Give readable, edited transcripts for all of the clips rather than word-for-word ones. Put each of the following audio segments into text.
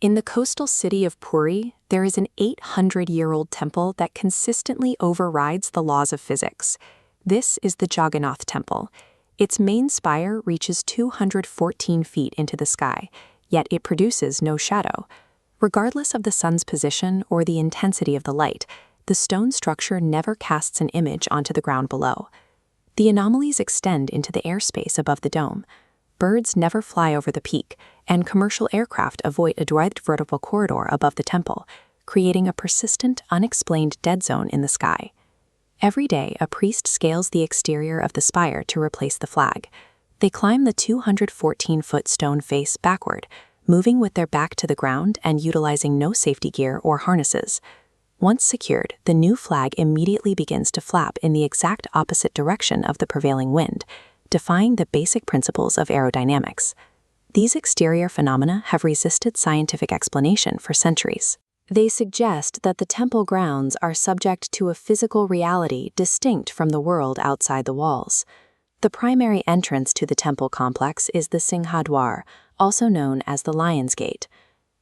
In the coastal city of Puri, there is an 800-year-old temple that consistently overrides the laws of physics. This is the Jagannath Temple. Its main spire reaches 214 feet into the sky, yet it produces no shadow. Regardless of the sun's position or the intensity of the light, the stone structure never casts an image onto the ground below. The anomalies extend into the airspace above the dome. Birds never fly over the peak, and commercial aircraft avoid a direct vertical corridor above the temple, creating a persistent, unexplained dead zone in the sky. Every day, a priest scales the exterior of the spire to replace the flag. They climb the 214-foot stone face backward, moving with their back to the ground and utilizing no safety gear or harnesses. Once secured, the new flag immediately begins to flap in the exact opposite direction of the prevailing wind, defying the basic principles of aerodynamics. These exterior phenomena have resisted scientific explanation for centuries. They suggest that the temple grounds are subject to a physical reality distinct from the world outside the walls. The primary entrance to the temple complex is the Singhadwar, also known as the Lion's Gate.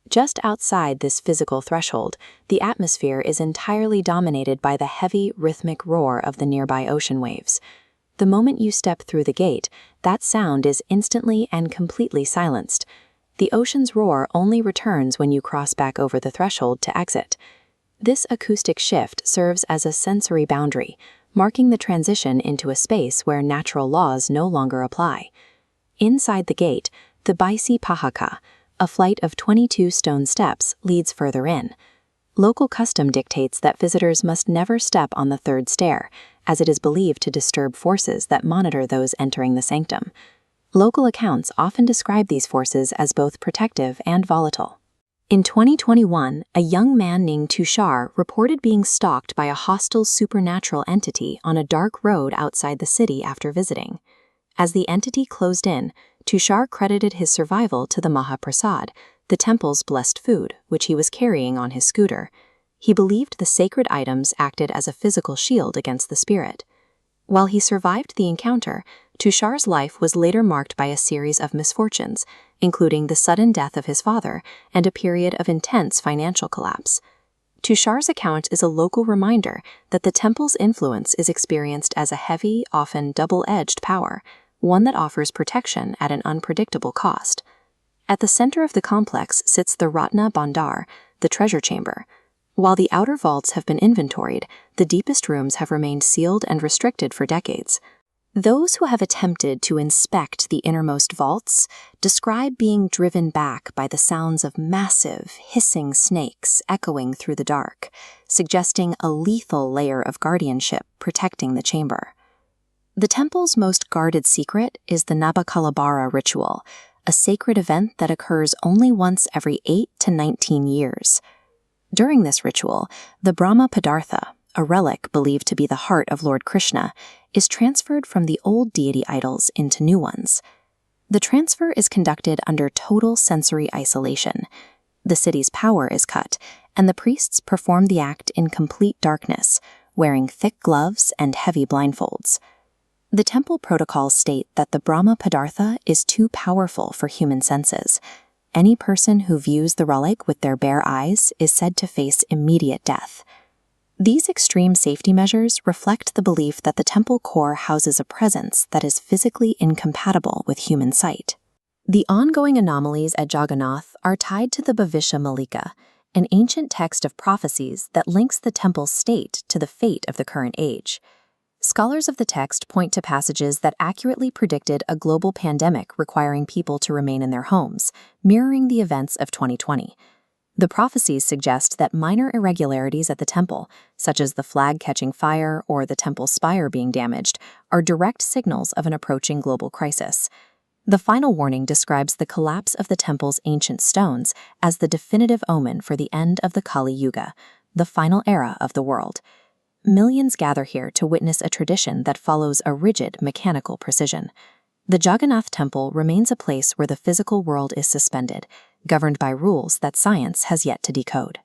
Just outside this physical threshold, the atmosphere is entirely dominated by the heavy, rhythmic roar of the nearby ocean waves. The moment you step through the gate, that sound is instantly and completely silenced. The ocean's roar only returns when you cross back over the threshold to exit. This acoustic shift serves as a sensory boundary, marking the transition into a space where natural laws no longer apply. Inside the gate, the Baisi Pahaka, a flight of 22 stone steps, leads further in. Local custom dictates that visitors must never step on the third stair, as it is believed to disturb forces that monitor those entering the sanctum. Local accounts often describe these forces as both protective and volatile. In 2021, a young man named Tushar reported being stalked by a hostile supernatural entity on a dark road outside the city after visiting. As the entity closed in, Tushar credited his survival to the Mahaprasad, the temple's blessed food, which he was carrying on his scooter. He believed the sacred items acted as a physical shield against the spirit. While he survived the encounter, Tushar's life was later marked by a series of misfortunes, including the sudden death of his father and a period of intense financial collapse. Tushar's account is a local reminder that the temple's influence is experienced as a heavy, often double-edged power, one that offers protection at an unpredictable cost. At the center of the complex sits the Ratna Bhandar, the treasure chamber. While the outer vaults have been inventoried, the deepest rooms have remained sealed and restricted for decades. Those who have attempted to inspect the innermost vaults describe being driven back by the sounds of massive, hissing snakes echoing through the dark, suggesting a lethal layer of guardianship protecting the chamber. The temple's most guarded secret is the Nabakalabara ritual, a sacred event that occurs only once every 8 to 19 years. During this ritual, the Brahma Padartha, a relic believed to be the heart of Lord Krishna, is transferred from the old deity idols into new ones. The transfer is conducted under total sensory isolation. The city's power is cut, and the priests perform the act in complete darkness, wearing thick gloves and heavy blindfolds. The temple protocols state that the Brahma Padartha is too powerful for human senses. Any person who views the relic with their bare eyes is said to face immediate death. These extreme safety measures reflect the belief that the temple core houses a presence that is physically incompatible with human sight. The ongoing anomalies at Jagannath are tied to the Bhavisha Malika, an ancient text of prophecies that links the temple's state to the fate of the current age. Scholars of the text point to passages that accurately predicted a global pandemic requiring people to remain in their homes, mirroring the events of 2020. The prophecies suggest that minor irregularities at the temple, such as the flag catching fire or the temple spire being damaged, are direct signals of an approaching global crisis. The final warning describes the collapse of the temple's ancient stones as the definitive omen for the end of the Kali Yuga, the final era of the world. Millions gather here to witness a tradition that follows a rigid, mechanical precision. The Jagannath Temple remains a place where the physical world is suspended, governed by rules that science has yet to decode.